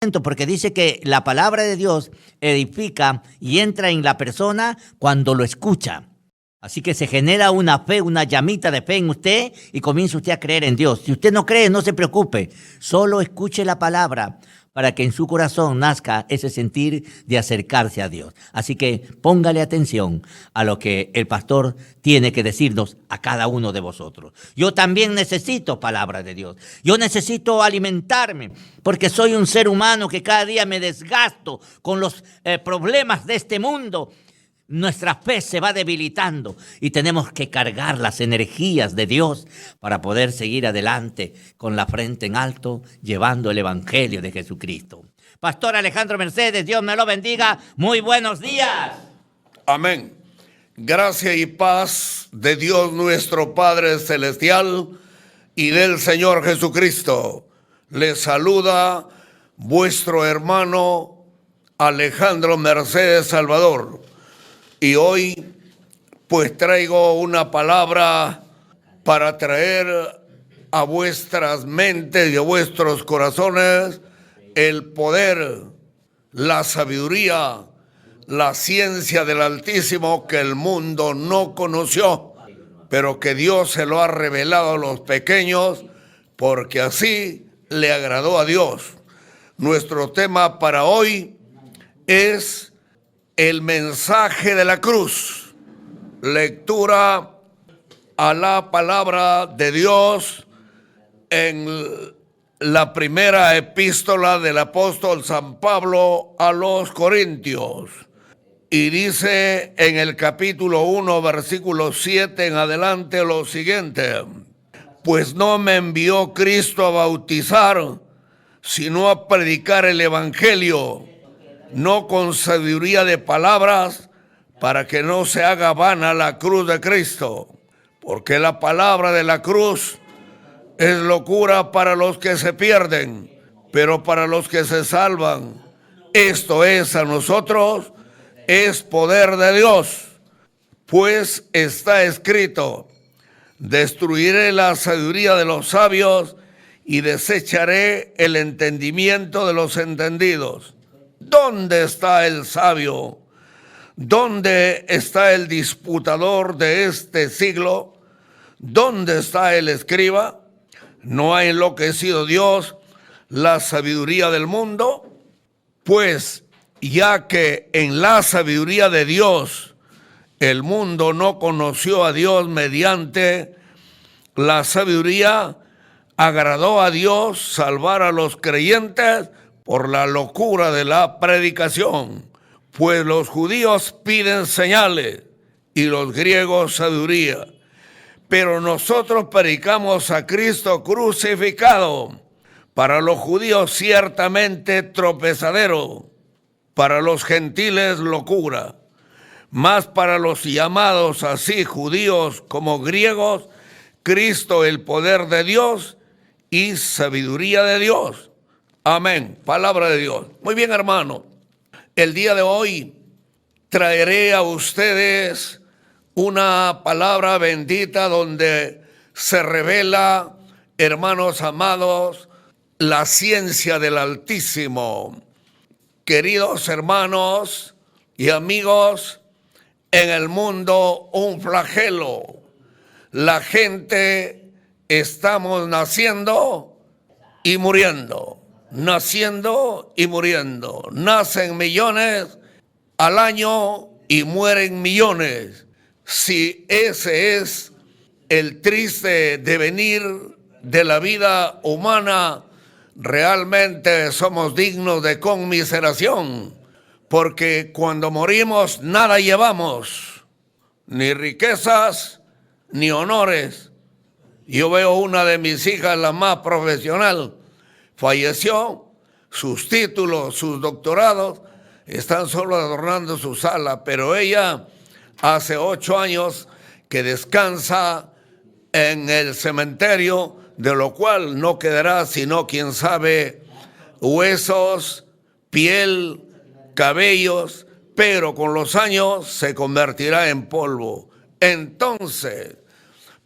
porque dice que la palabra de Dios edifica y entra en la persona cuando lo escucha. Así que se genera una fe, una llamita de fe en usted y comienza usted a creer en Dios. Si usted no cree, no se preocupe, solo escuche la palabra para que en su corazón nazca ese sentir de acercarse a Dios. Así que póngale atención a lo que el pastor tiene que decirnos a cada uno de vosotros. Yo también necesito palabra de Dios. Yo necesito alimentarme porque soy un ser humano que cada día me desgasto con los problemas de este mundo. Nuestra fe se va debilitando y tenemos que cargar las energías de Dios para poder seguir adelante con la frente en alto, llevando el Evangelio de Jesucristo. Pastor Alejandro Mercedes, Dios me lo bendiga. Muy buenos días. Amén. Gracia y paz de Dios nuestro Padre Celestial y del Señor Jesucristo. Les saluda vuestro hermano Alejandro Mercedes Salvador. Y hoy pues traigo una palabra para traer a vuestras mentes y a vuestros corazones el poder, la sabiduría, la ciencia del Altísimo que el mundo no conoció, pero que Dios se lo ha revelado a los pequeños porque así le agradó a Dios. Nuestro tema para hoy es el mensaje de la cruz. Lectura a la palabra de Dios en la primera epístola del apóstol San Pablo a los Corintios. Y dice en el capítulo 1, versículo 7 en adelante lo siguiente: pues no me envió Cristo a bautizar, sino a predicar el evangelio, no con sabiduría de palabras, para que no se haga vana la cruz de Cristo. Porque la palabra de la cruz es locura para los que se pierden, pero para los que se salvan, esto es a nosotros, es poder de Dios. Pues está escrito: destruiré la sabiduría de los sabios y desecharé el entendimiento de los entendidos. ¿Dónde está el sabio? ¿Dónde está el disputador de este siglo? ¿Dónde está el escriba? ¿No ha enloquecido Dios la sabiduría del mundo? Pues ya que en la sabiduría de Dios el mundo no conoció a Dios mediante la sabiduría, agradó a Dios salvar a los creyentes por la locura de la predicación, pues los judíos piden señales y los griegos sabiduría, pero nosotros predicamos a Cristo crucificado, para los judíos ciertamente tropezadero, para los gentiles locura, mas para los llamados así judíos como griegos, Cristo el poder de Dios y sabiduría de Dios. Amén. Palabra de Dios. Muy bien, hermano. El día de hoy traeré a ustedes una palabra bendita donde se revela, hermanos amados, la ciencia del Altísimo. Queridos hermanos y amigos, en el mundo un flagelo. La gente estamos naciendo y muriendo. Naciendo y muriendo. Nacen millones al año y mueren millones. Si ese es el triste devenir de la vida humana, realmente somos dignos de conmiseración, porque cuando morimos nada llevamos, ni riquezas, ni honores. Yo veo una de mis hijas, la más profesional, falleció, sus títulos, sus doctorados están solo adornando su sala, pero ella hace 8 años que descansa en el cementerio, de lo cual no quedará sino, quién sabe, huesos, piel, cabellos, pero con los años se convertirá en polvo. Entonces,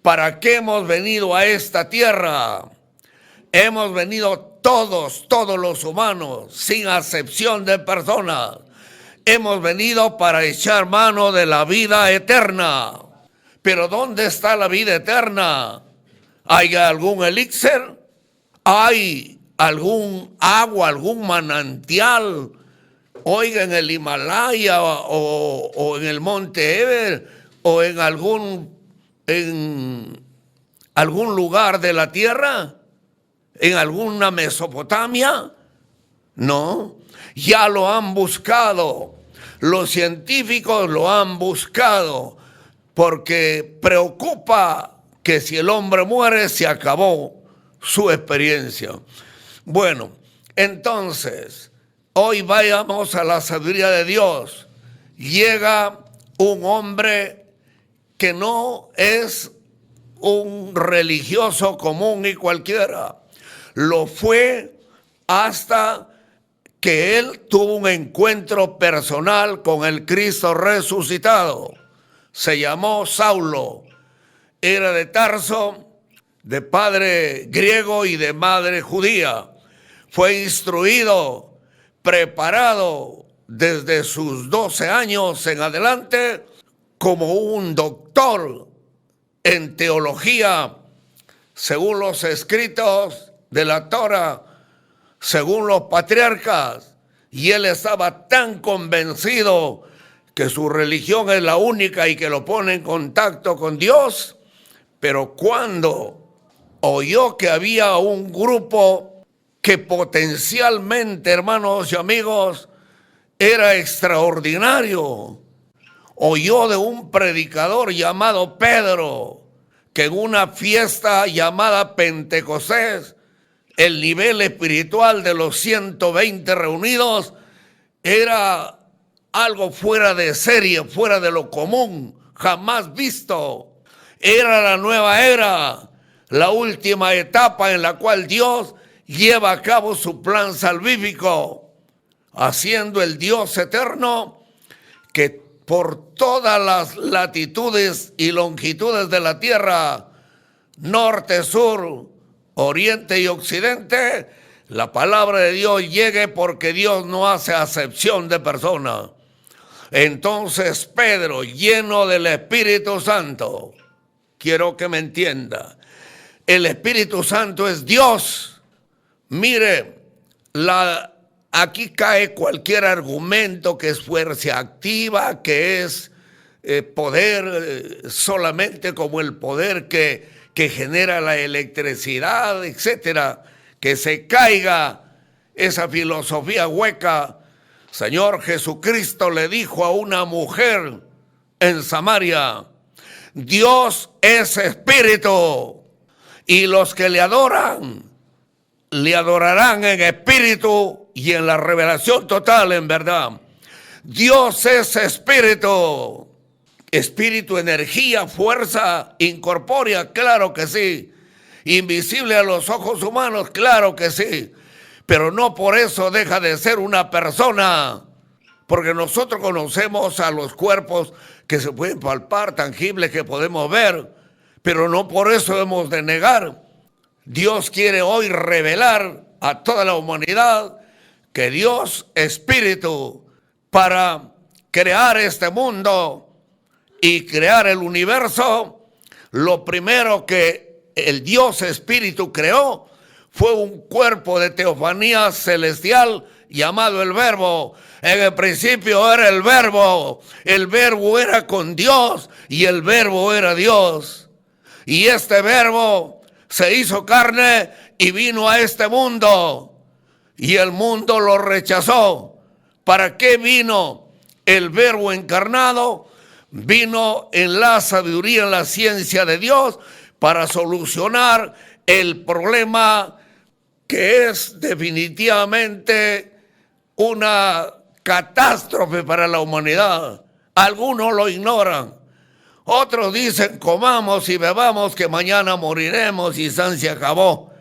¿para qué hemos venido a esta tierra? Hemos venido todos los humanos, sin acepción de personas, hemos venido para echar mano de la vida eterna. Pero ¿dónde está la vida eterna? ¿Hay algún elixir? ¿Hay algún agua, algún manantial? Oiga, en el Himalaya o en el Monte Everest o en algún lugar de la tierra, en alguna Mesopotamia. No, ya lo han buscado. Los científicos lo han buscado porque preocupa que si el hombre muere se acabó su experiencia. Bueno, entonces, hoy vayamos a la sabiduría de Dios. Llega un hombre que no es un religioso común y cualquiera. Lo fue hasta que él tuvo un encuentro personal con el Cristo resucitado. Se llamó Saulo. Era de Tarso, de padre griego y de madre judía. Fue instruido, preparado desde sus 12 años en adelante como un doctor en teología, según los escritos de la Torá, según los patriarcas. Y él estaba tan convencido que su religión es la única y que lo pone en contacto con Dios. Pero cuando oyó que había un grupo que potencialmente, hermanos y amigos, era extraordinario, oyó de un predicador llamado Pedro, que en una fiesta llamada Pentecostés, el nivel espiritual de los 120 reunidos era algo fuera de serie, fuera de lo común, jamás visto. Era la nueva era, la última etapa en la cual Dios lleva a cabo su plan salvífico, haciendo el Dios eterno que por todas las latitudes y longitudes de la tierra, norte, sur, oriente y occidente, la palabra de Dios llegue, porque Dios no hace acepción de personas. Entonces Pedro, lleno del Espíritu Santo, quiero que me entienda, el Espíritu Santo es Dios. Mire, aquí cae cualquier argumento que es fuerza activa, que es poder solamente como el poder que genera la electricidad, etcétera. Que se caiga esa filosofía hueca. Señor Jesucristo le dijo a una mujer en Samaria: Dios es espíritu, y los que le adorarán en espíritu y en la revelación total, en verdad. Dios es espíritu. Espíritu, energía, fuerza incorpórea, claro que sí. Invisible a los ojos humanos, claro que sí. Pero no por eso deja de ser una persona. Porque nosotros conocemos a los cuerpos que se pueden palpar, tangibles, que podemos ver. Pero no por eso hemos de negar. Dios quiere hoy revelar a toda la humanidad que Dios espíritu, para crear este mundo y crear el universo, lo primero que el Dios espíritu creó fue un cuerpo de teofanía celestial llamado el Verbo. En el principio era el Verbo era con Dios y el Verbo era Dios. Y este Verbo se hizo carne y vino a este mundo, y el mundo lo rechazó. ¿Para qué vino el Verbo encarnado? Vino en la sabiduría, en la ciencia de Dios, para solucionar el problema que es definitivamente una catástrofe para la humanidad. Algunos lo ignoran. Otros dicen: comamos y bebamos que mañana moriremos y se acabó.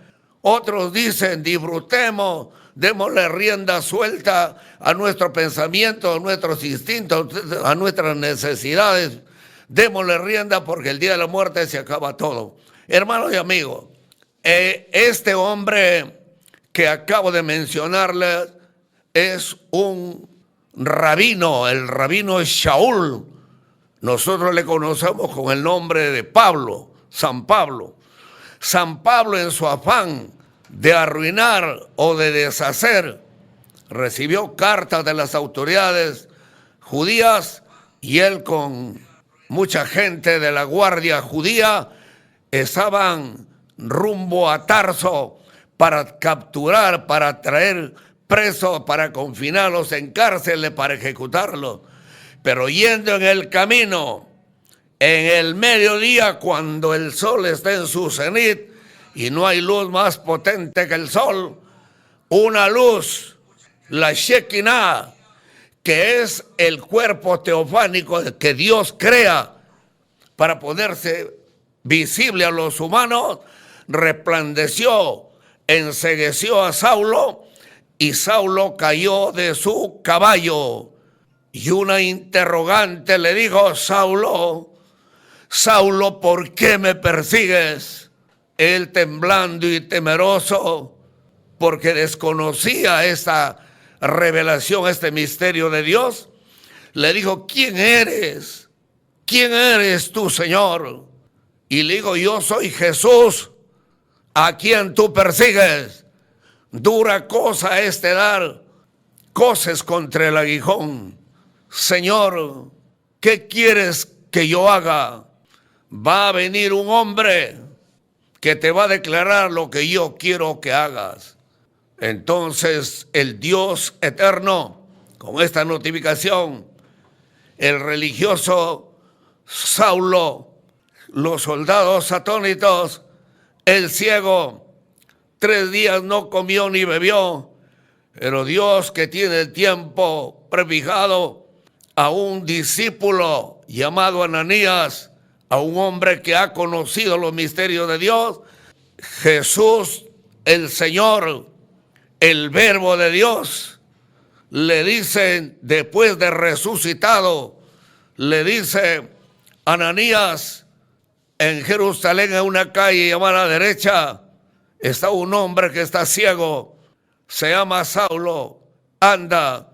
Otros dicen: disfrutemos, démosle rienda suelta a nuestro pensamiento, a nuestros instintos, a nuestras necesidades. Démosle rienda porque el día de la muerte se acaba todo. Hermanos y amigos, este hombre que acabo de mencionarles es un rabino, el rabino Shaul. Nosotros le conocemos con el nombre de Pablo, San Pablo. San Pablo, en su afán de arruinar o de deshacer, recibió cartas de las autoridades judías y él con mucha gente de la guardia judía estaban rumbo a Tarso para capturar, para traer presos, para confinarlos en cárceles, para ejecutarlos. Pero yendo en el camino, en el mediodía, cuando el sol está en su cenit y no hay luz más potente que el sol, una luz, la Shekinah, que es el cuerpo teofánico que Dios crea para ponerse visible a los humanos, resplandeció, encegueció a Saulo y Saulo cayó de su caballo. Y una interrogante le dijo: Saulo, Saulo, ¿por qué me persigues? Él, temblando y temeroso, porque desconocía esta revelación, este misterio de Dios, le dijo: ¿quién eres? ¿Quién eres tú, Señor? Y le dijo: yo soy Jesús, a quien tú persigues. Dura cosa es te dar coces contra el aguijón. Señor, ¿qué quieres que yo haga? Va a venir un hombre que te va a declarar lo que yo quiero que hagas. Entonces el Dios eterno, con esta notificación, el religioso Saulo, los soldados atónitos, el ciego, 3 días no comió ni bebió, pero Dios, que tiene el tiempo prefijado, a un discípulo llamado Ananías, a un hombre que ha conocido los misterios de Dios, Jesús, el Señor, el Verbo de Dios, le dice, después de resucitado, le dice: Ananías, en Jerusalén, en una calle llamada derecha, está un hombre que está ciego, se llama Saulo, anda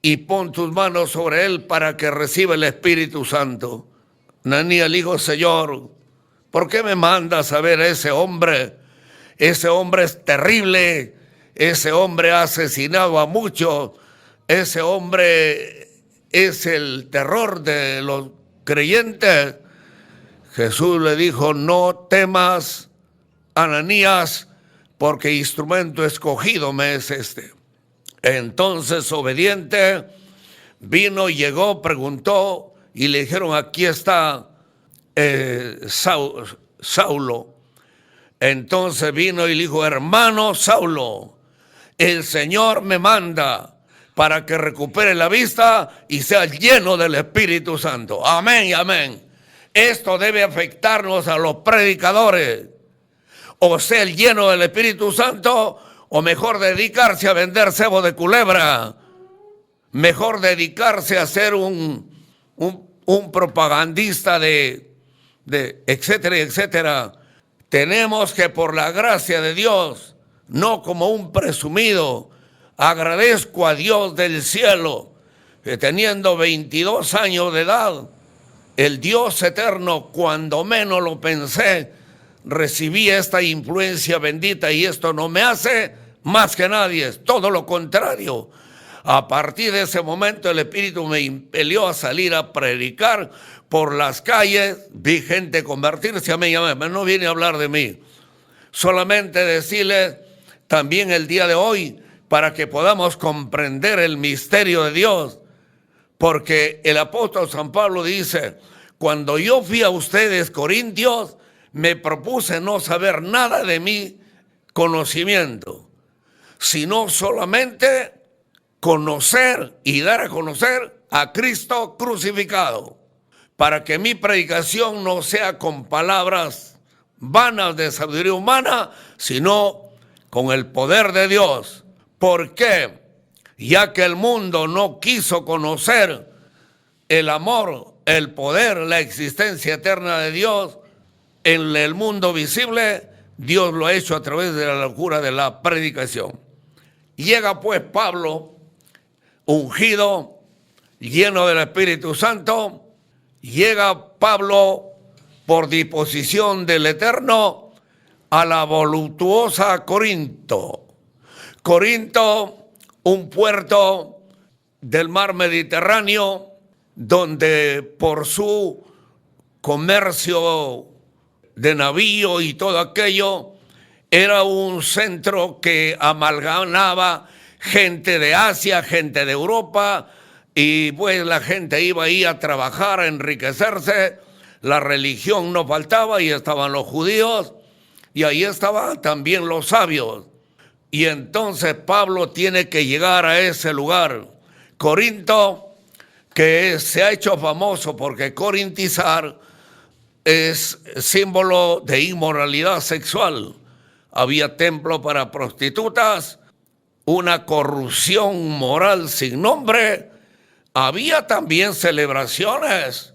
y pon tus manos sobre él para que reciba el Espíritu Santo. Ananías le dijo: Señor, ¿por qué me mandas a ver a ese hombre? Ese hombre es terrible, ese hombre ha asesinado a muchos, ese hombre es el terror de los creyentes. Jesús le dijo: no temas, Ananías, porque instrumento escogido me es este. Entonces, obediente, vino, llegó, preguntó y le dijeron: aquí está Saulo. Entonces vino y le dijo: hermano Saulo, el Señor me manda para que recupere la vista y sea lleno del Espíritu Santo. Amén y amén. Esto debe afectarnos a los predicadores. O ser lleno del Espíritu Santo, o mejor dedicarse a vender cebo de culebra. Mejor dedicarse a ser un propagandista de etcétera, etcétera. Tenemos que, por la gracia de Dios, no como un presumido, agradezco a Dios del cielo que teniendo 22 años de edad, el Dios eterno, cuando menos lo pensé, recibí esta influencia bendita, y esto no me hace más que nadie, es todo lo contrario. A partir de ese momento el Espíritu me impelió a salir a predicar por las calles, vi gente convertirse. A mí no viene a hablar de mí, solamente decirles también el día de hoy, para que podamos comprender el misterio de Dios, porque el apóstol San Pablo dice: cuando yo fui a ustedes, Corintios, me propuse no saber nada de mi conocimiento, sino solamente conocer y dar a conocer a Cristo crucificado, para que mi predicación no sea con palabras vanas de sabiduría humana, sino con el poder de Dios. ¿Por qué? Ya que el mundo no quiso conocer el amor, el poder, la existencia eterna de Dios en el mundo visible, Dios lo ha hecho a través de la locura de la predicación. Llega pues Pablo, ungido, lleno del Espíritu Santo. Llega Pablo por disposición del Eterno a la voluptuosa Corinto. Corinto, un puerto del mar Mediterráneo, donde por su comercio de navío y todo aquello, era un centro que amalgamaba gente de Asia, gente de Europa, y pues la gente iba ahí a trabajar, a enriquecerse. La religión no faltaba y estaban los judíos y ahí estaban también los sabios. Y entonces Pablo tiene que llegar a ese lugar, Corinto, que se ha hecho famoso porque corintizar es símbolo de inmoralidad sexual. Había templo para prostitutas, una corrupción moral sin nombre. Había también celebraciones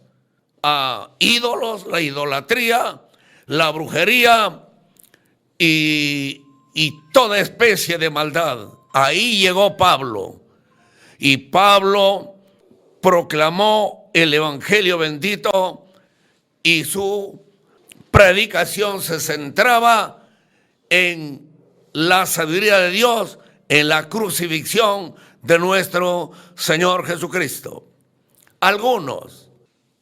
a ídolos, la idolatría, la brujería y toda especie de maldad. Ahí llegó Pablo y Pablo proclamó el evangelio bendito y su predicación se centraba en la sabiduría de Dios, en la crucifixión de nuestro Señor Jesucristo. Algunos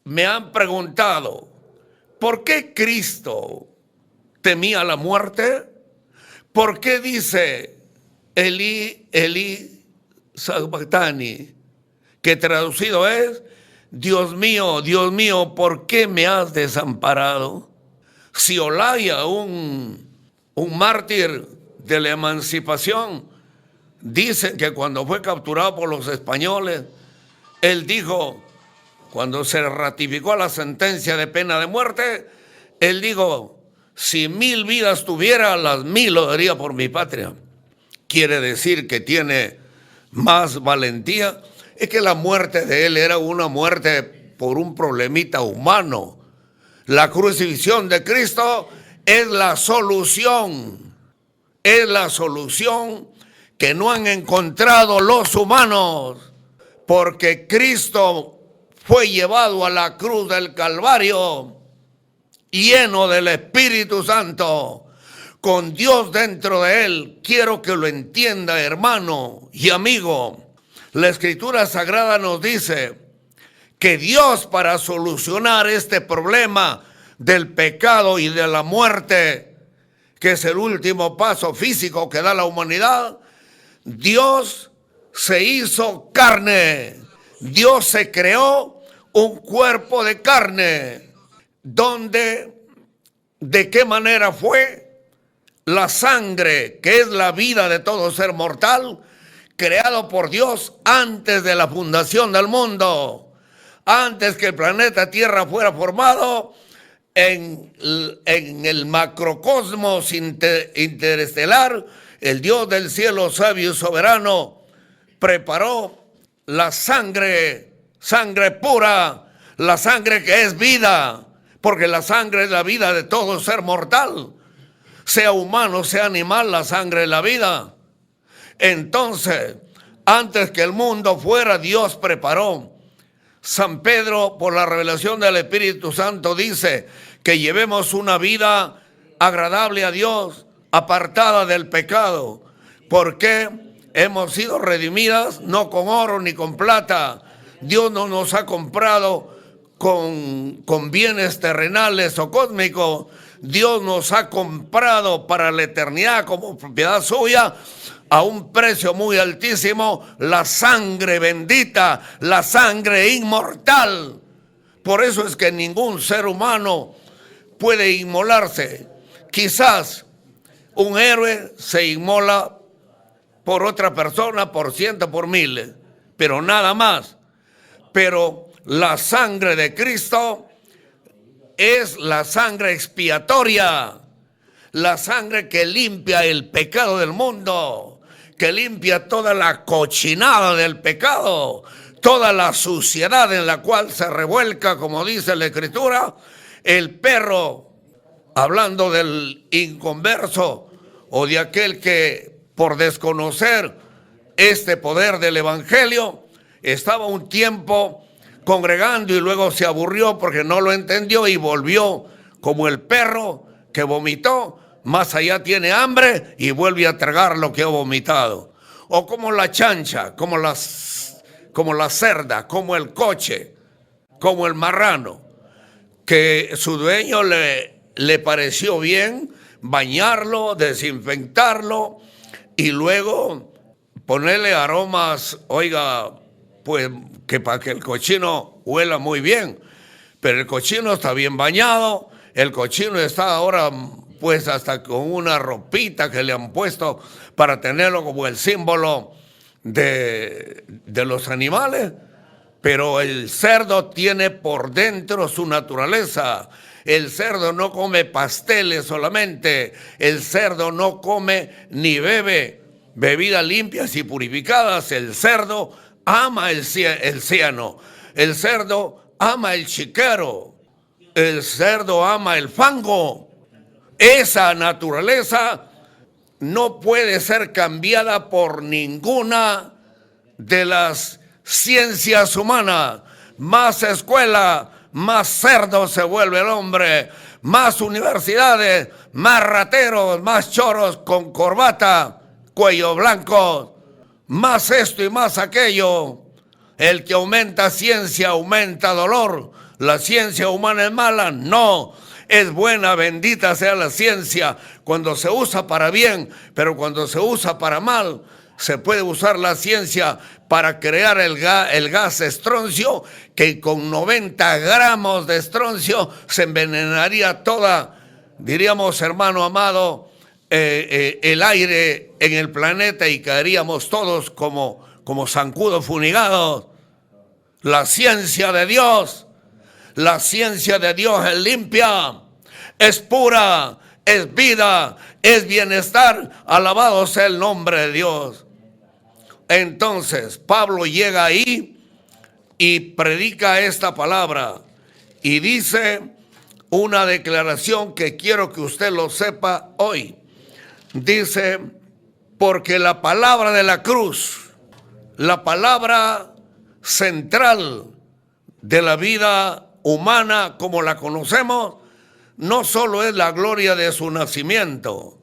me han preguntado, ¿por qué Cristo temía la muerte? ¿Por qué dice Elí, Elí, sabactani, que traducido es, Dios mío, ¿por qué me has desamparado? Si Olaya, un mártir de la emancipación, dicen que cuando fue capturado por los españoles, él dijo, cuando se ratificó la sentencia de pena de muerte, él dijo, si 1000 vidas tuviera, las 1000 lo daría por mi patria. Quiere decir que tiene más valentía. Es que la muerte de él era una muerte por un problemita humano. La crucifixión de Cristo es la solución. Es la solución que no han encontrado los humanos, porque Cristo fue llevado a la cruz del Calvario lleno del Espíritu Santo, con Dios dentro de él. Quiero que lo entienda, hermano y amigo. La Escritura Sagrada nos dice que Dios, para solucionar este problema del pecado y de la muerte, que es el último paso físico que da la humanidad, Dios se hizo carne. Dios se creó un cuerpo de carne. ¿De qué manera fue? La sangre, que es la vida de todo ser mortal, creado por Dios antes de la fundación del mundo, antes que el planeta Tierra fuera formado, en el macrocosmos interestelar, el Dios del cielo sabio y soberano preparó la sangre pura, la sangre que es vida, porque la sangre es la vida de todo ser mortal, sea humano, sea animal, la sangre es la vida. Entonces, antes que el mundo fuera, Dios preparó. San Pedro, por la revelación del Espíritu Santo, dice que llevemos una vida agradable a Dios, apartada del pecado, porque hemos sido redimidas no con oro ni con plata. Dios no nos ha comprado con bienes terrenales o cósmicos. Dios nos ha comprado para la eternidad como propiedad suya a un precio muy altísimo, la sangre bendita, la sangre inmortal. Por eso es que ningún ser humano puede inmolarse. Quizás un héroe se inmola por otra persona, por cientos, por miles, pero nada más. Pero la sangre de Cristo es la sangre expiatoria, la sangre que limpia el pecado del mundo, que limpia toda la cochinada del pecado, toda la suciedad en la cual se revuelca, como dice la Escritura, el perro hablando del inconverso o de aquel que por desconocer este poder del evangelio estaba un tiempo congregando y luego se aburrió porque no lo entendió y volvió como el perro que vomitó, más allá tiene hambre y vuelve a tragar lo que ha vomitado. O como la chancha, como la cerda, como el coche, como el marrano, que su dueño le pareció bien bañarlo, desinfectarlo y luego ponerle aromas, oiga, pues que para que el cochino huela muy bien. Pero el cochino está bien bañado, el cochino está ahora pues hasta con una ropita que le han puesto para tenerlo como el símbolo de los animales. Pero el cerdo tiene por dentro su naturaleza. El cerdo no come pasteles solamente. El cerdo no come ni bebe bebidas limpias y purificadas. El cerdo ama el cieno. El cerdo ama el chiquero. El cerdo ama el fango. Esa naturaleza no puede ser cambiada por ninguna de las ciencias humanas. Más escuela, más cerdo se vuelve el hombre. Más universidades, más rateros, más choros con corbata, cuello blanco. Más esto y más aquello. El que aumenta ciencia aumenta dolor. ¿La ciencia humana es mala? No. Es buena, bendita sea la ciencia cuando se usa para bien, pero cuando se usa para mal, se puede usar la ciencia para crear el gas estroncio, que con 90 gramos de estroncio se envenenaría toda, diríamos, hermano amado, el aire en el planeta y caeríamos todos como zancudos fumigados. La ciencia de Dios es limpia, es pura, es vida, es bienestar. Alabado sea el nombre de Dios. Entonces, Pablo llega ahí y predica esta palabra y dice una declaración que quiero que usted lo sepa hoy. Dice, porque la palabra de la cruz, la palabra central de la vida humana como la conocemos, no solo es la gloria de su nacimiento,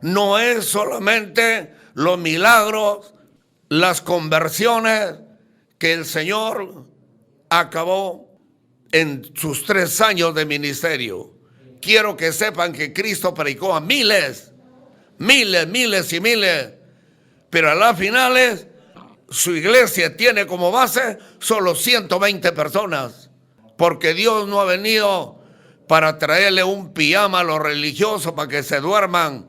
no es solamente los milagros, las conversiones que el Señor acabó en sus 3 años de ministerio. Quiero que sepan que Cristo predicó a miles, y miles, pero a las finales su iglesia tiene como base solo 120 personas, porque Dios no ha venido para traerle un pijama a los religiosos para que se duerman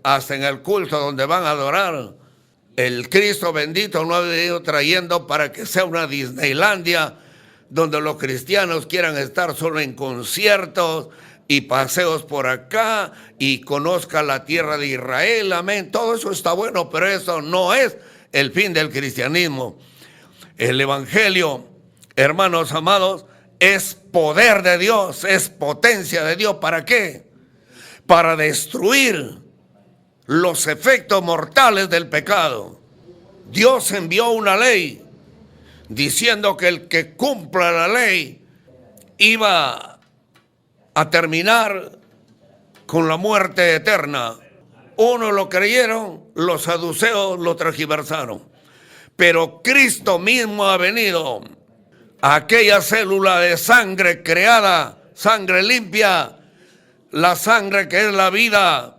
hasta en el culto donde van a adorar. El Cristo bendito no ha venido trayendo para que sea una Disneylandia donde los cristianos quieran estar solo en conciertos y paseos por acá y conozca la tierra de Israel, amén. Todo eso está bueno, pero eso no es el fin del cristianismo. El evangelio, hermanos amados, es poder de Dios, es potencia de Dios. ¿Para qué? Para destruir los efectos mortales del pecado. Dios envió una ley diciendo que el que cumpla la ley iba a terminar con la muerte eterna. Unos lo creyeron, los saduceos lo tergiversaron. Pero Cristo mismo ha venido a aquella célula de sangre creada, sangre limpia, la sangre que es la vida,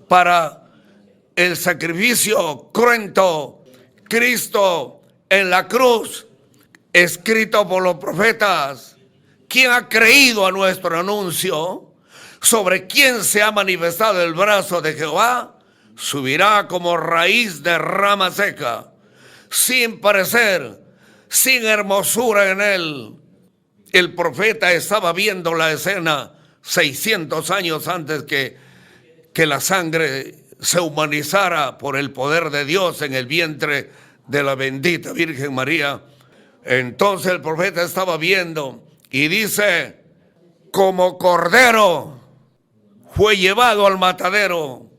para el sacrificio cruento. Cristo en la cruz, escrito por los profetas. ¿Quién ha creído a nuestro anuncio? Sobre quién se ha manifestado el brazo de Jehová, subirá como raíz de rama seca, sin parecer, sin hermosura en él. El profeta estaba viendo la escena 600 años antes que la sangre se humanizara por el poder de Dios en el vientre de la bendita Virgen María. Entonces el profeta estaba viendo y dice, como cordero fue llevado al matadero.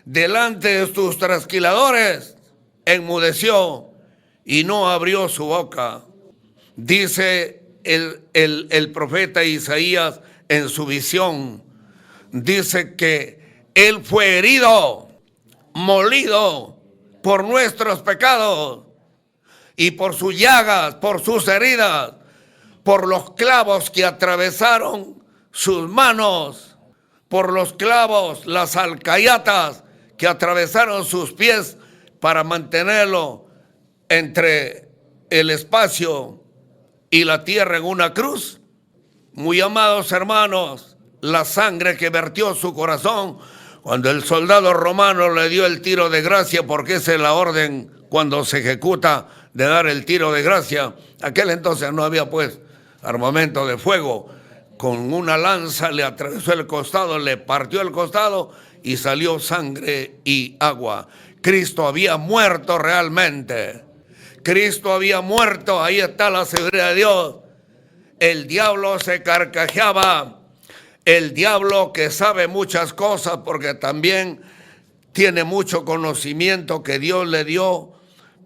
Delante de sus trasquiladores enmudeció y no abrió su boca. Dice el profeta Isaías en su visión, dice que Él fue herido, molido por nuestros pecados, y por sus llagas, por sus heridas, por los clavos que atravesaron sus manos, por los clavos, las alcayatas que atravesaron sus pies para mantenerlo entre el espacio y la tierra en una cruz. Muy amados hermanos, la sangre que vertió su corazón cuando el soldado romano le dio el tiro de gracia, porque esa es la orden cuando se ejecuta, de dar el tiro de gracia. Aquel entonces no había pues armamento de fuego. Con una lanza le atravesó el costado, le partió el costado y salió sangre y agua. Cristo había muerto realmente. Cristo había muerto, ahí está la seguridad de Dios. El diablo se carcajeaba. El diablo, que sabe muchas cosas porque también tiene mucho conocimiento que Dios le dio,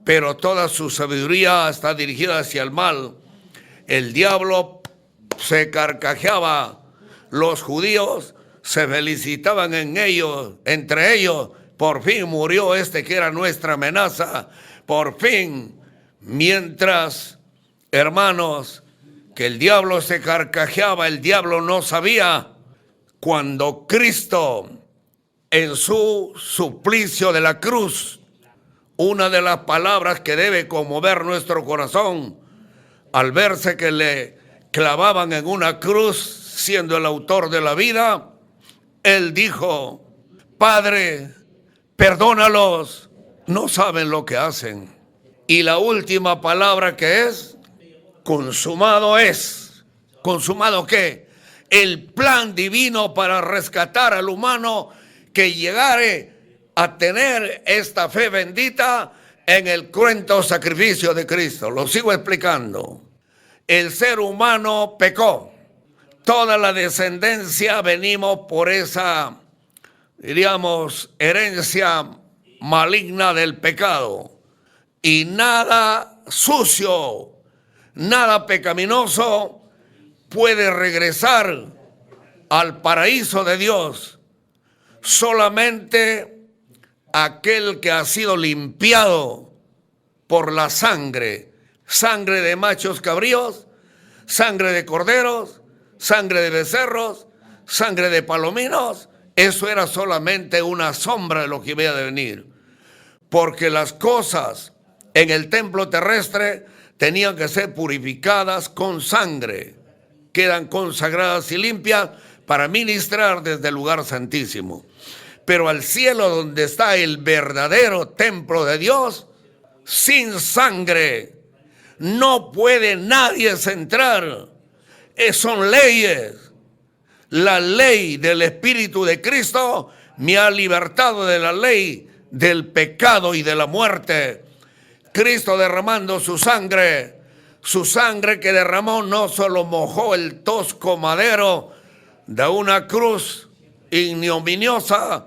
pero toda su sabiduría está dirigida hacia el mal. El diablo se carcajeaba. Los judíos se felicitaban entre ellos. Por fin murió este que era nuestra amenaza. Por fin. Mientras, hermanos, que el diablo se carcajeaba, el diablo no sabía. Cuando Cristo, en su suplicio de la cruz, una de las palabras que debe conmover nuestro corazón, al verse que le clavaban en una cruz, siendo el autor de la vida, Él dijo: Padre, perdónalos, no saben lo que hacen. Y la última palabra que es, consumado es. ¿Consumado qué? El plan divino para rescatar al humano que llegare a tener esta fe bendita en el cruento sacrificio de Cristo. Lo sigo explicando. El ser humano pecó. Toda la descendencia venimos por esa, diríamos, herencia maligna del pecado. Y nada sucio, nada pecaminoso puede regresar al paraíso de Dios. Solamente aquel que ha sido limpiado por la sangre de machos cabríos, sangre de corderos, sangre de becerros, sangre de palominos. Eso era solamente una sombra de lo que iba a venir, porque las cosas en el templo terrestre tenían que ser purificadas con sangre, quedan consagradas y limpias para ministrar desde el lugar santísimo. Pero al cielo, donde está el verdadero templo de Dios, sin sangre no puede nadie entrar. Son leyes. La ley del Espíritu de Cristo me ha libertado de la ley del pecado y de la muerte. Cristo derramando su sangre que derramó no solo mojó el tosco madero de una cruz ignominiosa,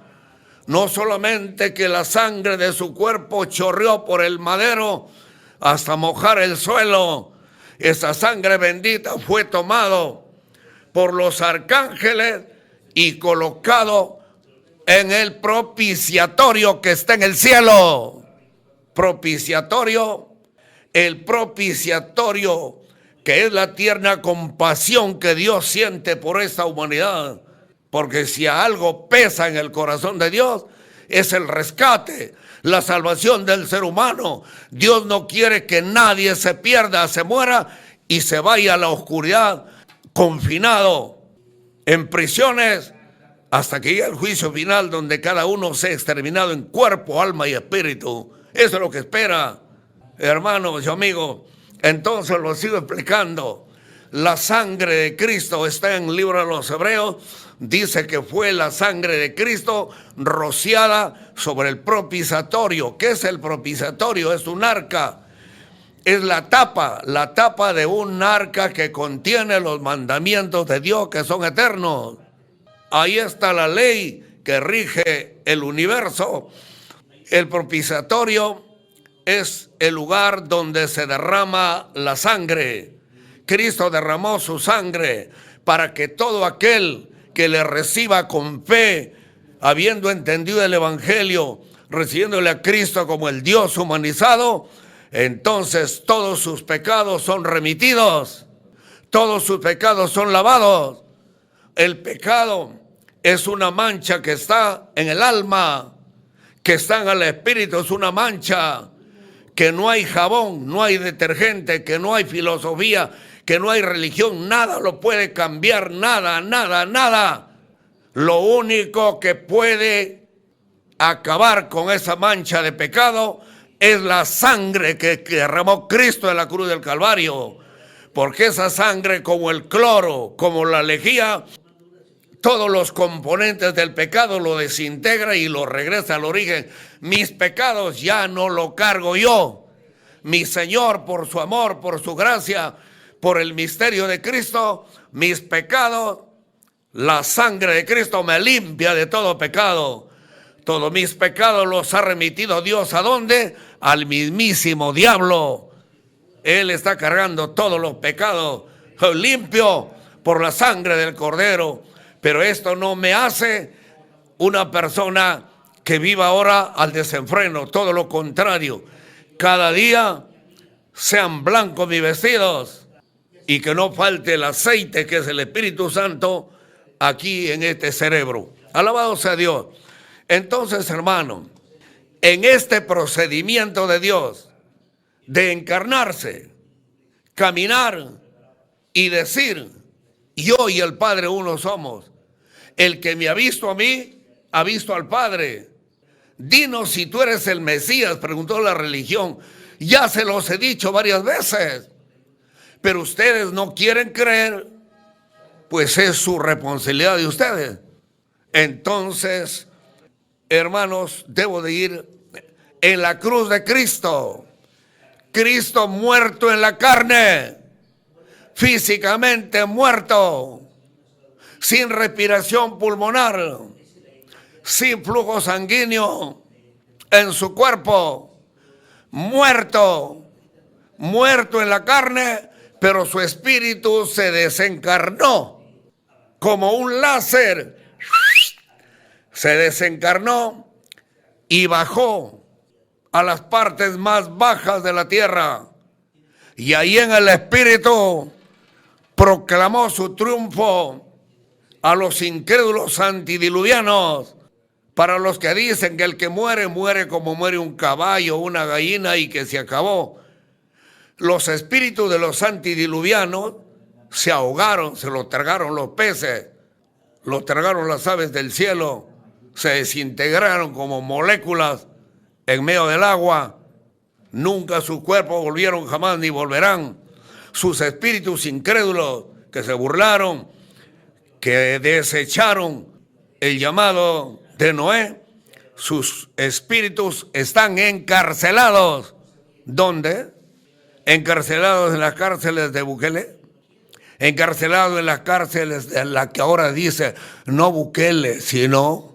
no solamente que la sangre de su cuerpo chorreó por el madero hasta mojar el suelo, esa sangre bendita fue tomado por los arcángeles y colocado en el propiciatorio que está en el cielo. Propiciatorio, el propiciatorio que es la tierna compasión que Dios siente por esta humanidad. Porque si algo pesa en el corazón de Dios, es el rescate, la salvación del ser humano. Dios no quiere que nadie se pierda, se muera y se vaya a la oscuridad, confinado en prisiones, hasta que llegue el juicio final, donde cada uno sea exterminado en cuerpo, alma y espíritu. Eso es lo que espera, hermanos y amigos. Entonces lo sigo explicando. La sangre de Cristo está en el libro de los Hebreos. Dice que fue la sangre de Cristo rociada sobre el propiciatorio. ¿Qué es el propiciatorio? Es un arca. Es la tapa de un arca que contiene los mandamientos de Dios que son eternos. Ahí está la ley que rige el universo. El propiciatorio es el lugar donde se derrama la sangre. Cristo derramó su sangre para que todo aquel que le reciba con fe, habiendo entendido el Evangelio, recibiéndole a Cristo como el Dios humanizado, entonces todos sus pecados son remitidos, todos sus pecados son lavados. El pecado es una mancha que está en el alma, que está en el espíritu, es una mancha que no hay jabón, no hay detergente, que no hay filosofía, que no hay religión, nada lo puede cambiar, nada, nada, nada. Lo único que puede acabar con esa mancha de pecado es la sangre que derramó Cristo en la cruz del Calvario, porque esa sangre, como el cloro, como la lejía, todos los componentes del pecado lo desintegra y lo regresa al origen. Mis pecados ya no lo cargo yo. Mi Señor, por su amor, por su gracia, por el misterio de Cristo, mis pecados, la sangre de Cristo me limpia de todo pecado. Todos mis pecados los ha remitido Dios. ¿A dónde? Al mismísimo diablo. Él está cargando todos los pecados. Limpio por la sangre del Cordero. Pero esto no me hace una persona que viva ahora al desenfreno. Todo lo contrario. Cada día sean blancos mis vestidos y que no falte el aceite que es el Espíritu Santo aquí en este cerebro. Alabado sea Dios. Entonces, hermano, en este procedimiento de Dios de encarnarse, caminar y decir, yo y el Padre uno somos. El que me ha visto a mí, ha visto al Padre. Dinos si tú eres el Mesías, preguntó la religión. Ya se los he dicho varias veces, pero ustedes no quieren creer, pues es su responsabilidad de ustedes. Entonces, hermanos, debo de ir en la cruz de Cristo. Cristo muerto en la carne, físicamente muerto, sin respiración pulmonar, sin flujo sanguíneo en su cuerpo, muerto en la carne, pero su espíritu se desencarnó como un láser. Se desencarnó y bajó a las partes más bajas de la tierra. Y ahí en el espíritu proclamó su triunfo a los incrédulos antidiluvianos, para los que dicen que el que muere, muere como muere un caballo, una gallina y que se acabó. Los espíritus de los antidiluvianos se ahogaron, se lo tragaron los peces, lo tragaron las aves del cielo, se desintegraron como moléculas en medio del agua. Nunca sus cuerpos volvieron jamás ni volverán. Sus espíritus incrédulos que se burlaron, que desecharon el llamado de Noé, sus espíritus están encarcelados. ¿Dónde? Encarcelados en las cárceles de Bukele, encarcelados en las cárceles de la que ahora dice no Bukele, sino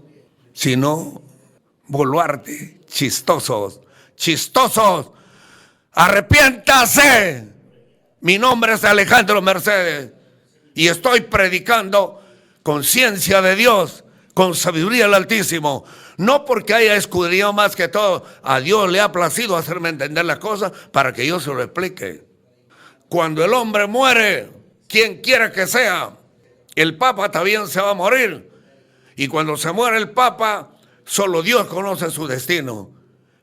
Boluarte. Chistosos, arrepiéntase. Mi nombre es Alejandro Mercedes y estoy predicando con ciencia de Dios, con sabiduría del Altísimo. No porque haya escudriñado más que todo. A Dios le ha placido hacerme entender las cosas para que yo se lo explique. Cuando el hombre muere, quien quiera que sea, el Papa también se va a morir. Y cuando se muere el Papa, solo Dios conoce su destino.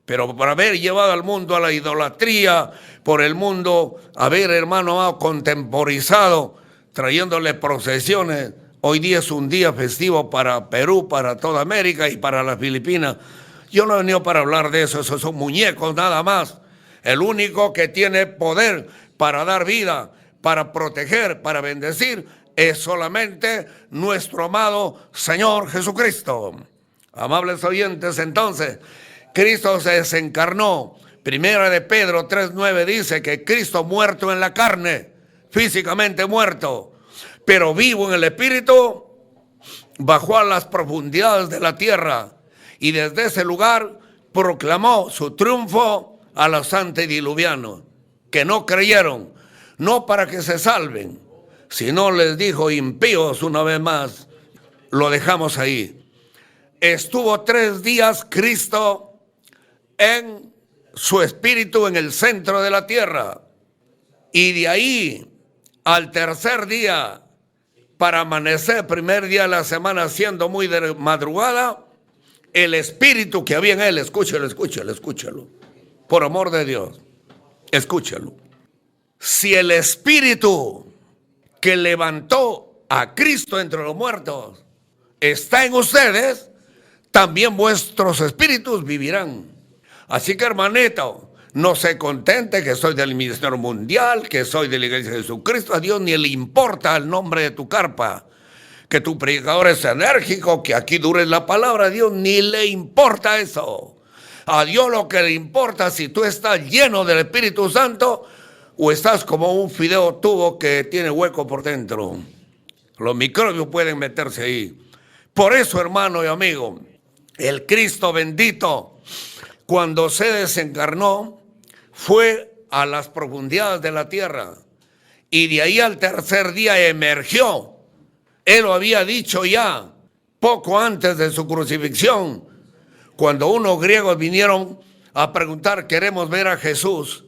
Pero por haber llevado al mundo a la idolatría, por el mundo haber, hermano, contemporizado, trayéndole procesiones. Hoy día es un día festivo para Perú, para toda América y para las Filipinas. Yo no he venido para hablar de eso, esos son muñecos nada más. El único que tiene poder para dar vida, para proteger, para bendecir, es solamente nuestro amado Señor Jesucristo. Amables oyentes, entonces, Cristo se desencarnó. Primera de Pedro 3:9 dice que Cristo muerto en la carne, físicamente muerto, pero vivo en el espíritu, bajó a las profundidades de la tierra y desde ese lugar proclamó su triunfo a los antediluvianos, que no creyeron, no para que se salven, sino les dijo: impíos, una vez más, lo dejamos ahí. Estuvo 3 días Cristo en su espíritu en el centro de la tierra, y de ahí al tercer día, para amanecer, primer día de la semana, siendo muy de madrugada, el espíritu que había en él, escúchalo, por amor de Dios, escúchalo. Si el espíritu que levantó a Cristo entre los muertos está en ustedes, también vuestros espíritus vivirán. Así que, hermanito, no se contente que soy del Ministerio Mundial, que soy de la Iglesia de Jesucristo. A Dios ni le importa el nombre de tu carpa, que tu predicador es enérgico, que aquí dure la palabra. A Dios ni le importa eso. A Dios lo que le importa si tú estás lleno del Espíritu Santo o estás como un fideo tubo que tiene hueco por dentro. Los microbios pueden meterse ahí. Por eso, hermano y amigo, el Cristo bendito, cuando se desencarnó, fue a las profundidades de la tierra y de ahí al tercer día emergió. Él lo había dicho ya poco antes de su crucifixión, cuando unos griegos vinieron a preguntar: queremos ver a Jesús.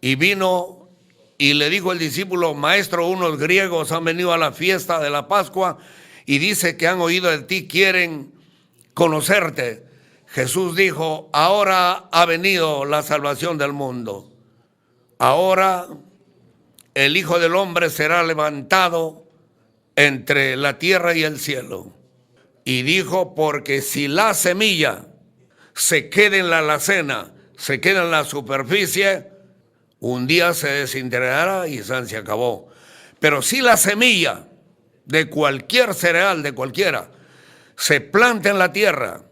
Y vino y le dijo el discípulo: maestro, unos griegos han venido a la fiesta de la Pascua y dice que han oído de ti, quieren conocerte. Jesús dijo: ahora ha venido la salvación del mundo. Ahora el Hijo del Hombre será levantado entre la tierra y el cielo. Y dijo: porque si la semilla se queda en la alacena, se queda en la superficie, un día se desintegrará y se acabó. Pero si la semilla de cualquier cereal, de cualquiera, se planta en la tierra,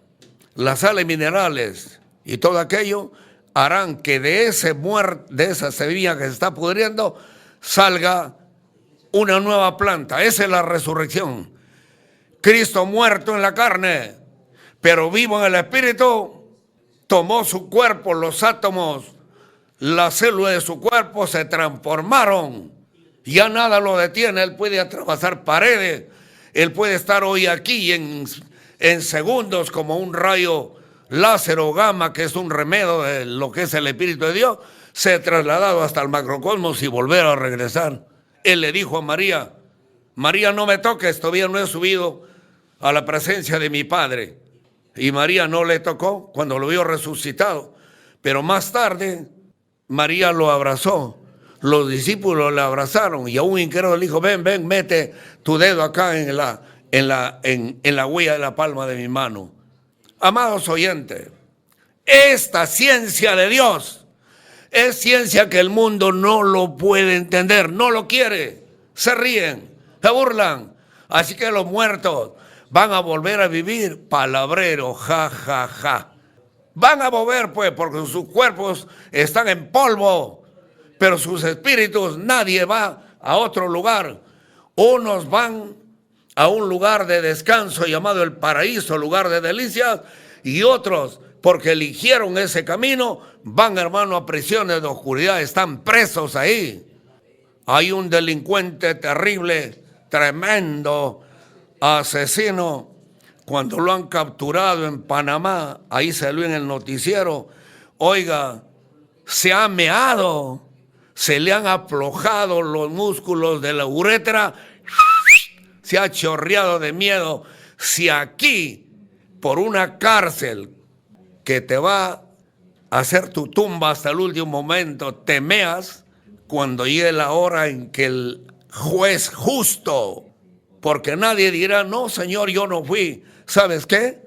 las sales minerales y todo aquello harán que de esa semilla que se está pudriendo salga una nueva planta. Esa es la resurrección. Cristo muerto en la carne, pero vivo en el espíritu, tomó su cuerpo, los átomos, las células de su cuerpo se transformaron. Ya nada lo detiene. Él puede atravesar paredes. Él puede estar hoy aquí en segundos, como un rayo láser o gamma, que es un remedio de lo que es el Espíritu de Dios, se ha trasladado hasta el macrocosmos y volver a regresar. Él le dijo a María: María, no me toques, todavía no he subido a la presencia de mi Padre. Y María no le tocó cuando lo vio resucitado. Pero más tarde María lo abrazó, los discípulos le abrazaron y a un incrédulo le dijo: ven, mete tu dedo acá en la huella de la palma de mi mano. Amados oyentes, esta ciencia de Dios es ciencia que el mundo no lo puede entender, no lo quiere. Se ríen, se burlan. Así que los muertos van a volver a vivir. Palabrero, ja, ja, ja. Van a volver, pues, porque sus cuerpos están en polvo, pero sus espíritus, nadie va a otro lugar. Unos van a un lugar de descanso llamado el paraíso, lugar de delicias, y otros, porque eligieron ese camino, van, hermano, a prisiones de oscuridad, están presos ahí. Hay un delincuente terrible, tremendo, asesino. Cuando lo han capturado en Panamá, ahí salió en el noticiero, oiga, se ha meado, se le han aflojado los músculos de la uretra, se ha chorreado de miedo. Si aquí, por una cárcel que te va a hacer tu tumba hasta el último momento, te meas, cuando llegue la hora en que el juez justo, porque nadie dirá: no, señor, yo no fui. ¿Sabes qué?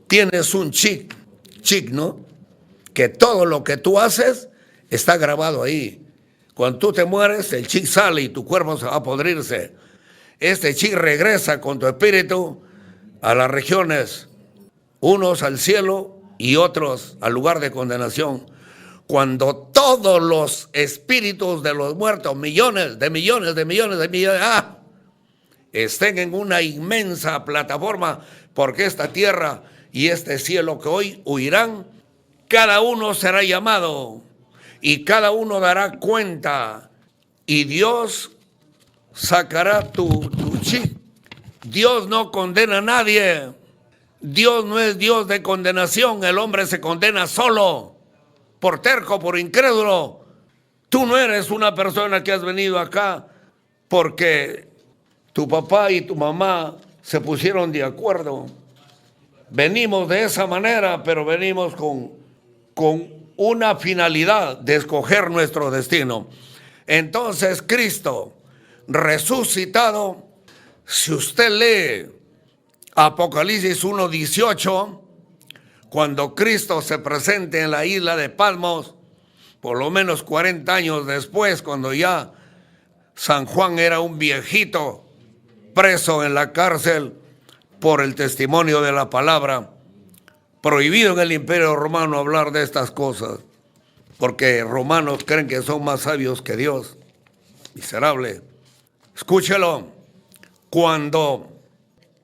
Tienes un chip, ¿no? Que todo lo que tú haces está grabado ahí. Cuando tú te mueres, el chip sale y tu cuerpo se va a podrirse. Este chip regresa con tu espíritu a las regiones, unos al cielo y otros al lugar de condenación. Cuando todos los espíritus de los muertos, millones, estén en una inmensa plataforma, porque esta tierra y este cielo que hoy huirán, cada uno será llamado y cada uno dará cuenta, y Dios sacará tu chi. Dios no condena a nadie. Dios no es Dios de condenación. El hombre se condena solo, por terco, por incrédulo. Tú no eres una persona que has venido acá porque tu papá y tu mamá se pusieron de acuerdo. Venimos de esa manera, pero venimos con una finalidad de escoger nuestro destino. Entonces, Cristo resucitado, si usted lee Apocalipsis 1:18, cuando Cristo se presente en la isla de Patmos, por lo menos 40 años después, cuando ya San Juan era un viejito preso en la cárcel por el testimonio de la palabra, prohibido en el Imperio Romano hablar de estas cosas, porque romanos creen que son más sabios que Dios. Miserable. Escúchelo. Cuando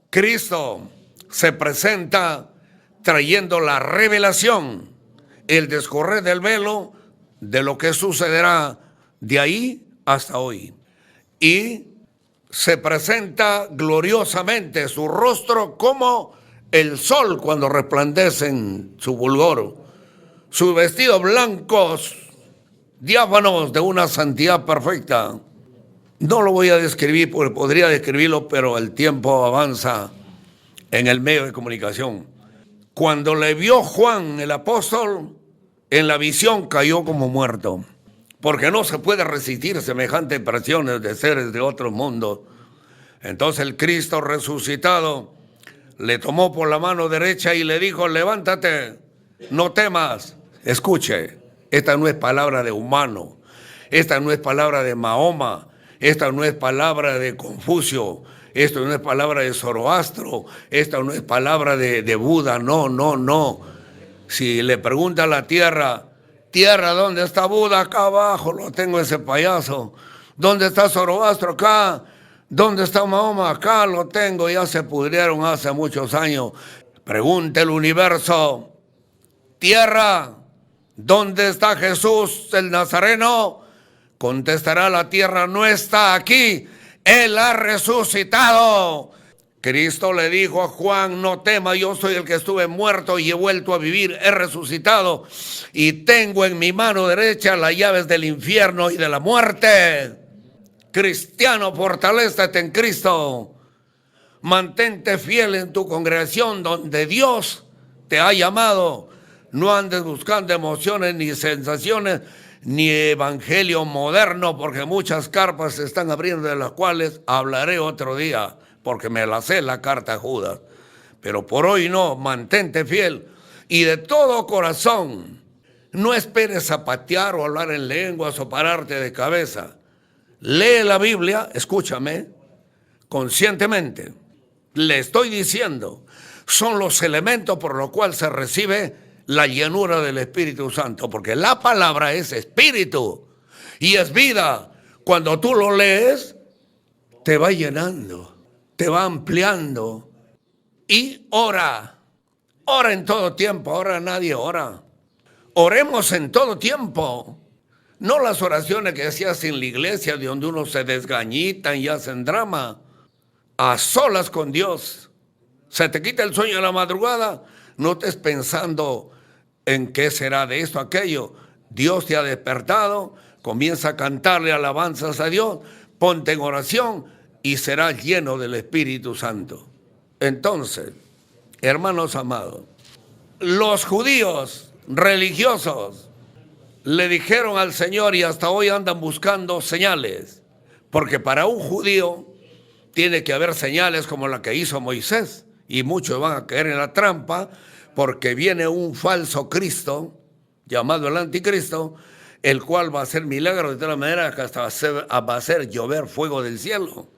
Cristo se presenta trayendo la revelación, el descorrer del velo de lo que sucederá de ahí hasta hoy, y se presenta gloriosamente su rostro como el sol cuando resplandece en su fulgor, sus vestidos blancos, diáfanos, de una santidad perfecta. No lo voy a describir porque podría describirlo, pero el tiempo avanza en el medio de comunicación. Cuando le vio Juan el apóstol, en la visión cayó como muerto, porque no se puede resistir semejantes presiones de seres de otro mundo. Entonces el Cristo resucitado le tomó por la mano derecha y le dijo: levántate, no temas. Escuche, esta no es palabra de humano, esta no es palabra de Mahoma, esta no es palabra de Confucio, esto no es palabra de Zoroastro, esta no es palabra de Buda, no. Si le pregunta a la tierra, tierra, ¿dónde está Buda? Acá abajo lo tengo, ese payaso. ¿Dónde está Zoroastro? Acá. ¿Dónde está Mahoma? Acá lo tengo, ya se pudrieron hace muchos años. Pregunta el universo, tierra, ¿dónde está Jesús el Nazareno? Contestará la tierra: no está aquí, Él ha resucitado. Cristo le dijo a Juan: no tema, yo soy el que estuve muerto y he vuelto a vivir, he resucitado y tengo en mi mano derecha las llaves del infierno y de la muerte. Cristiano, fortalézate en Cristo. Mantente fiel en tu congregación donde Dios te ha llamado. No andes buscando emociones ni sensaciones ni evangelio moderno, porque muchas carpas se están abriendo, de las cuales hablaré otro día, porque me la sé la carta a Judas. Pero por hoy no, mantente fiel y de todo corazón. No esperes zapatear o hablar en lenguas o pararte de cabeza. Lee la Biblia, escúchame, conscientemente. Le estoy diciendo, son los elementos por los cuales se recibe la llenura del Espíritu Santo, porque la palabra es espíritu y es vida. Cuando tú lo lees, te va llenando, te va ampliando. Y ora en todo tiempo. Ahora nadie ora. Oremos en todo tiempo. No las oraciones que hacías en la iglesia, de donde uno se desgañita y hacen drama. A solas con Dios. Se te quita el sueño en la madrugada, no estés pensando en qué será de esto, aquello. Dios te ha despertado, comienza a cantarle alabanzas a Dios, ponte en oración y serás lleno del Espíritu Santo. Entonces, hermanos amados, los judíos religiosos le dijeron al Señor, y hasta hoy andan buscando señales, porque para un judío tiene que haber señales como la que hizo Moisés, y muchos van a caer en la trampa, porque viene un falso Cristo, llamado el anticristo, el cual va a hacer milagros de tal manera que hasta va a hacer llover fuego del cielo.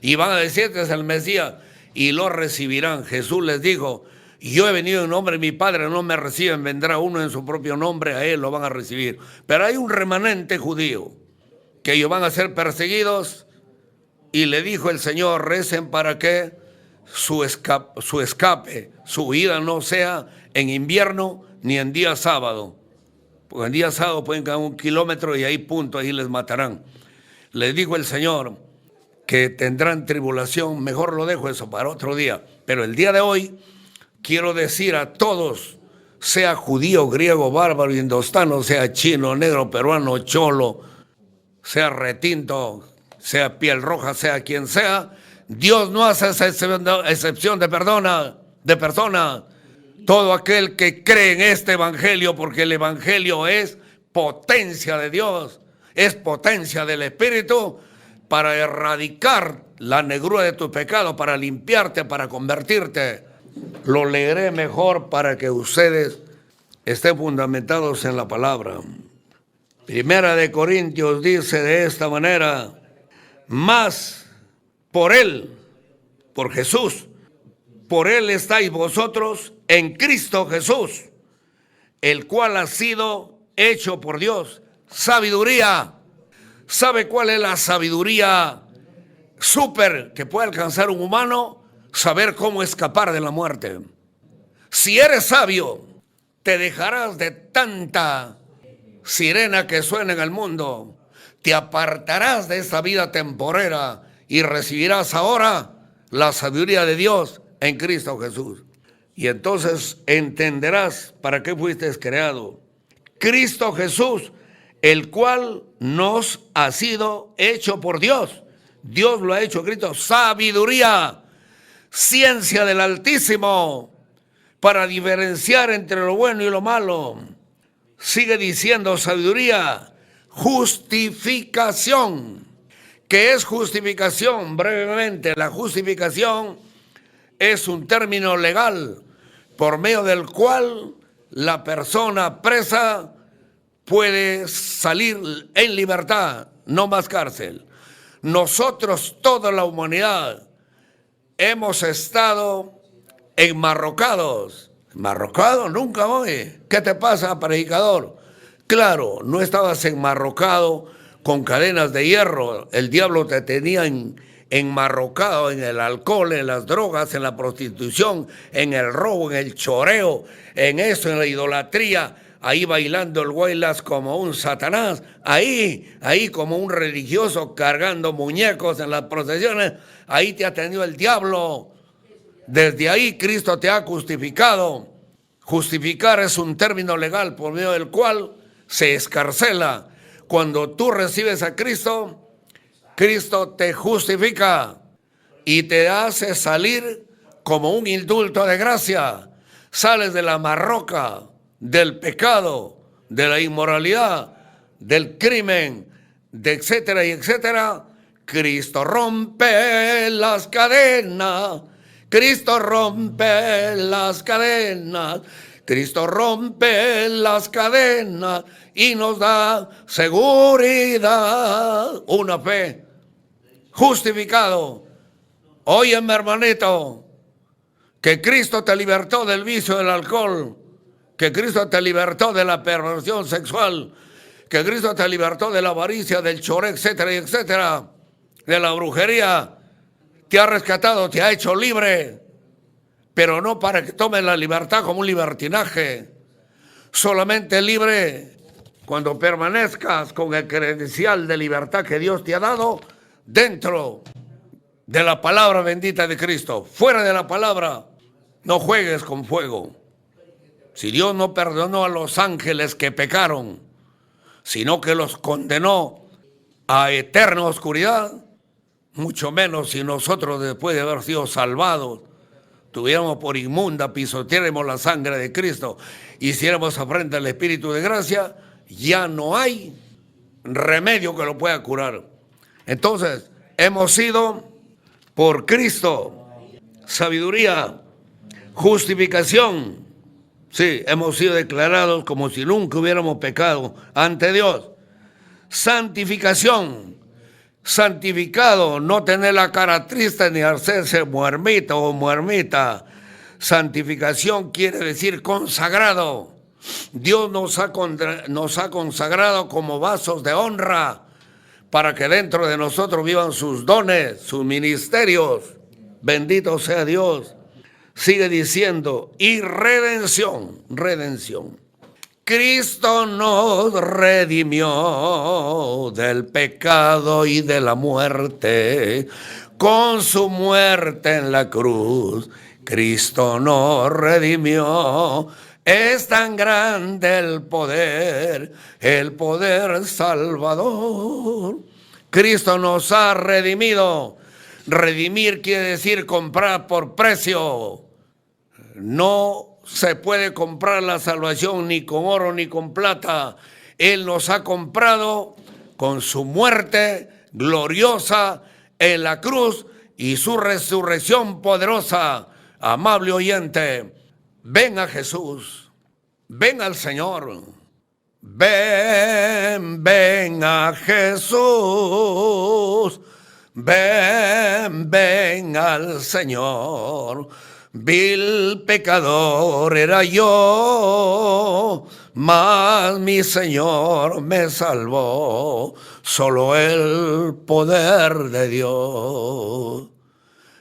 Y van a decir que es el Mesías, y lo recibirán. Jesús les dijo: yo he venido en nombre de mi Padre, no me reciben, vendrá uno en su propio nombre, a él lo van a recibir. Pero hay un remanente judío, que ellos van a ser perseguidos Y le dijo el Señor, recen para que su escape, su huida no sea en invierno ni en día sábado. Porque en día sábado pueden caer 1 kilómetro y ahí punto, ahí les matarán. Les dijo el Señor que tendrán tribulación, mejor lo dejo eso para otro día. Pero el día de hoy quiero decir a todos, sea judío, griego, bárbaro, indostano, sea chino, negro, peruano, cholo, sea retinto, sea piel roja, sea quien sea, Dios no hace excepción de persona. Todo aquel que cree en este evangelio, porque el evangelio es potencia de Dios, es potencia del Espíritu para erradicar la negrura de tu pecado, para limpiarte, para convertirte. Lo leeré mejor para que ustedes estén fundamentados en la palabra. Primera de Corintios dice de esta manera: mas por Él, por Jesús, por Él estáis vosotros en Cristo Jesús, el cual ha sido hecho por Dios sabiduría. ¿Sabe cuál es la sabiduría súper que puede alcanzar un humano? Saber cómo escapar de la muerte. Si eres sabio, te dejarás de tanta sirena que suena en el mundo. Te apartarás de esta vida temporera y recibirás ahora la sabiduría de Dios en Cristo Jesús. Y entonces entenderás para qué fuiste creado. Cristo Jesús, el cual nos ha sido hecho por Dios. Dios lo ha hecho Cristo. Sabiduría, ciencia del Altísimo, para diferenciar entre lo bueno y lo malo. Sigue diciendo sabiduría, justificación. ¿Qué es justificación? Brevemente, la justificación es un término legal por medio del cual la persona presa puede salir en libertad, no más cárcel. Nosotros, toda la humanidad, hemos estado enmarrocados. ¿Enmarrocado? Nunca, oye. ¿Qué te pasa, predicador? Claro, no estabas enmarrocado con cadenas de hierro. El diablo te tenía enmarrocado en el alcohol, en las drogas, en la prostitución, en el robo, en el choreo, en eso, en la idolatría. Ahí bailando el guaylas como un satanás, ahí como un religioso cargando muñecos en las procesiones, ahí te ha tenido el diablo. Desde ahí Cristo te ha justificado. Justificar es un término legal por medio del cual se escarcela. Cuando tú recibes a Cristo, Cristo te justifica y te hace salir como un indulto de gracia. Sales de la marroca, del pecado, de la inmoralidad, del crimen, de etcétera y etcétera. Cristo rompe las cadenas. Cristo rompe las cadenas. Cristo rompe las cadenas y nos da seguridad. Una fe. Justificado. Óyeme, hermanito, que Cristo te libertó del vicio del alcohol, que Cristo te libertó de la perversión sexual, que Cristo te libertó de la avaricia, del choré, etcétera y etcétera, de la brujería. Te ha rescatado, te ha hecho libre, pero no para que tomes la libertad como un libertinaje. Solamente libre cuando permanezcas con el credencial de libertad que Dios te ha dado dentro de la palabra bendita de Cristo. Fuera de la palabra, no juegues con fuego. Si Dios no perdonó a los ángeles que pecaron, sino que los condenó a eterna oscuridad, mucho menos si nosotros, después de haber sido salvados, tuviéramos por inmunda, pisoteáramos la sangre de Cristo, hiciéramos afrenta al Espíritu de gracia, ya no hay remedio que lo pueda curar. Entonces, hemos sido por Cristo, sabiduría, justificación. Sí, hemos sido declarados como si nunca hubiéramos pecado ante Dios. Santificación. Santificado, no tener la cara triste ni hacerse muermita o muermita. Santificación quiere decir consagrado. Dios nos ha consagrado como vasos de honra para que dentro de nosotros vivan sus dones, sus ministerios. Bendito sea Dios. Sigue diciendo, y redención, redención. Cristo nos redimió del pecado y de la muerte. Con su muerte en la cruz, Cristo nos redimió. Es tan grande el poder salvador. Cristo nos ha redimido. Redimir quiere decir comprar por precio. No se puede comprar la salvación ni con oro ni con plata. Él nos ha comprado con su muerte gloriosa en la cruz y su resurrección poderosa. Amable oyente, ven a Jesús, ven al Señor, ven a Jesús, ven al Señor. Vil pecador era yo, mas mi Señor me salvó. Solo el poder de Dios.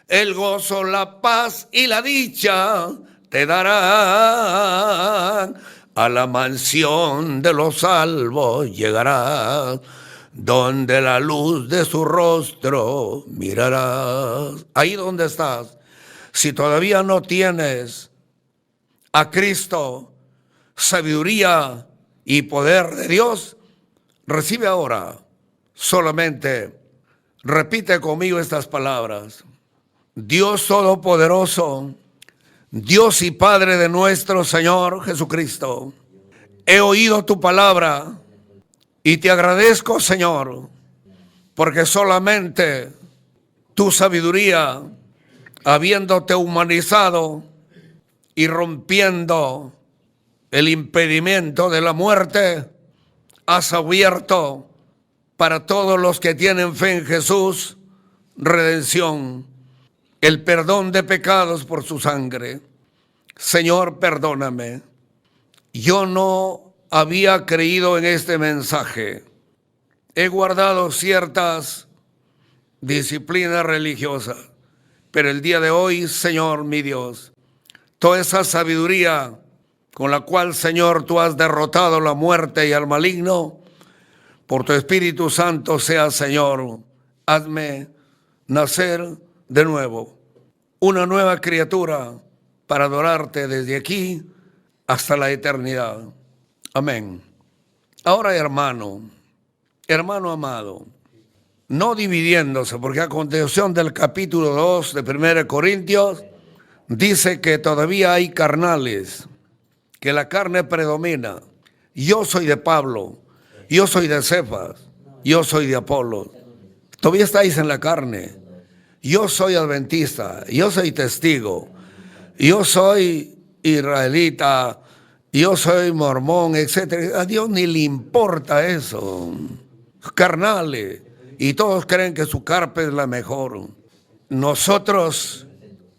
El gozo, la paz y la dicha te darán. A la mansión de los salvos llegarás, donde la luz de su rostro mirarás. Ahí donde estás. Si todavía no tienes a Cristo, sabiduría y poder de Dios, recibe ahora. Solamente repite conmigo estas palabras. Dios Todopoderoso, Dios y Padre de nuestro Señor Jesucristo, he oído tu palabra y te agradezco, Señor, porque solamente tu sabiduría, habiéndote humanizado y rompiendo el impedimento de la muerte, has abierto para todos los que tienen fe en Jesús redención, el perdón de pecados por su sangre. Señor, perdóname. Yo no había creído en este mensaje. He guardado ciertas disciplinas religiosas. Pero el día de hoy, Señor, mi Dios, toda esa sabiduría con la cual, Señor, tú has derrotado la muerte y al maligno, por tu Espíritu Santo sea, Señor, hazme nacer de nuevo, una nueva criatura para adorarte desde aquí hasta la eternidad. Amén. Ahora, hermano amado, no dividiéndose, porque a continuación del capítulo 2 de 1 Corintios, dice que todavía hay carnales, que la carne predomina. Yo soy de Pablo, yo soy de Cefas, yo soy de Apolos. Todavía estáis en la carne. Yo soy adventista, yo soy testigo, yo soy israelita, yo soy mormón, etc. A Dios ni le importa eso. Carnales. Y todos creen que su carpa es la mejor. Nosotros,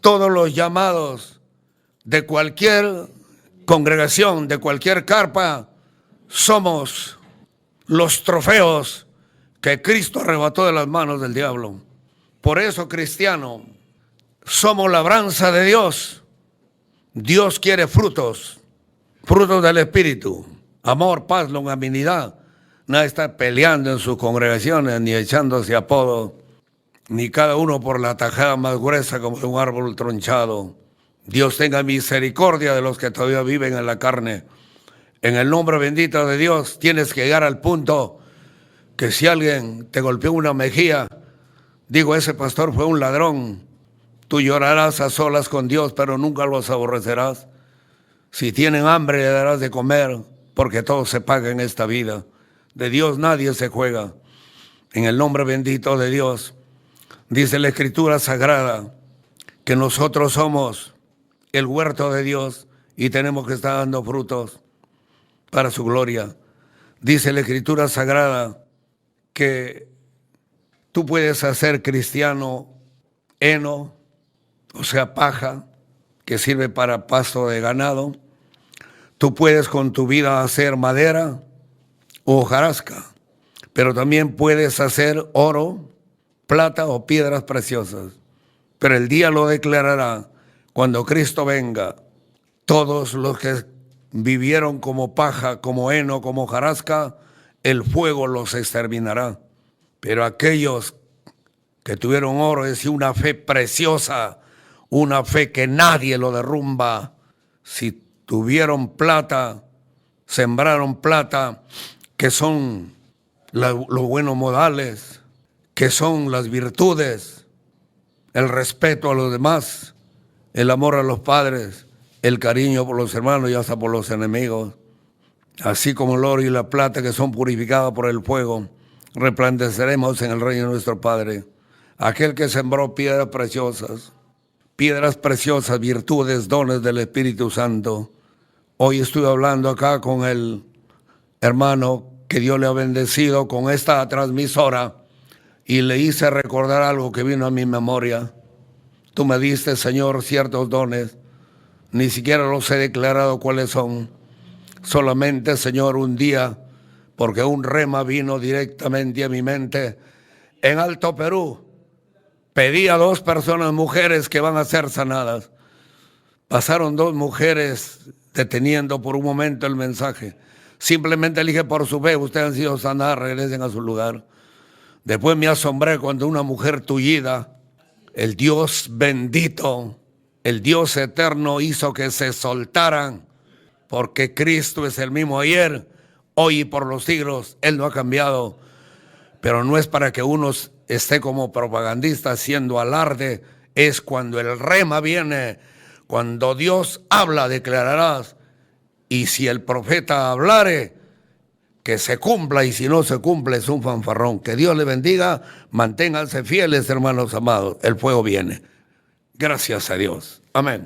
todos los llamados de cualquier congregación, de cualquier carpa, somos los trofeos que Cristo arrebató de las manos del diablo. Por eso, cristiano, somos labranza de Dios. Dios quiere frutos del Espíritu, amor, paz, longanimidad. Nadie está peleando en sus congregaciones, ni echándose apodo, ni cada uno por la tajada más gruesa como de un árbol tronchado. Dios tenga misericordia de los que todavía viven en la carne. En el nombre bendito de Dios, tienes que llegar al punto que si alguien te golpeó una mejilla, digo, ese pastor fue un ladrón. Tú llorarás a solas con Dios, pero nunca los aborrecerás. Si tienen hambre, le darás de comer, porque todo se paga en esta vida. De Dios nadie se juega. En el nombre bendito de Dios, dice la Escritura Sagrada que nosotros somos el huerto de Dios y tenemos que estar dando frutos para su gloria. Dice la Escritura Sagrada que tú puedes hacer cristiano heno, o sea, paja, que sirve para pasto de ganado. Tú puedes con tu vida hacer madera o hojarasca, pero también puedes hacer oro, plata o piedras preciosas. Pero el día lo declarará cuando Cristo venga. Todos los que vivieron como paja, como heno, como hojarasca, el fuego los exterminará. Pero aquellos que tuvieron oro, es decir, una fe preciosa, una fe que nadie lo derrumba. Si tuvieron plata, sembraron plata, que son los buenos modales, que son las virtudes, el respeto a los demás, el amor a los padres, el cariño por los hermanos y hasta por los enemigos, así como el oro y la plata que son purificadas por el fuego, resplandeceremos en el reino de nuestro Padre. Aquel que sembró piedras preciosas, virtudes, dones del Espíritu Santo. Hoy estuve hablando acá con el hermano que Dios le ha bendecido con esta transmisora y le hice recordar algo que vino a mi memoria. Tú me diste, Señor, ciertos dones, ni siquiera los he declarado cuáles son. Solamente, Señor, un día, porque un rema vino directamente a mi mente en Alto Perú. Pedí a 2 personas, mujeres, que van a ser sanadas. Pasaron 2 mujeres deteniendo por un momento el mensaje. Simplemente le dije, por su fe, ustedes han sido sanadas, regresen a su lugar. Después me asombré cuando una mujer tullida, el Dios bendito, el Dios eterno hizo que se soltaran, porque Cristo es el mismo ayer, hoy y por los siglos. Él no ha cambiado, pero no es para que uno esté como propagandista haciendo alarde. Es cuando el rema viene, cuando Dios habla, declararás. Y si el profeta hablare, que se cumpla, y si no se cumple, es un fanfarrón. Que Dios le bendiga, manténganse fieles, hermanos amados, el fuego viene. Gracias a Dios. Amén.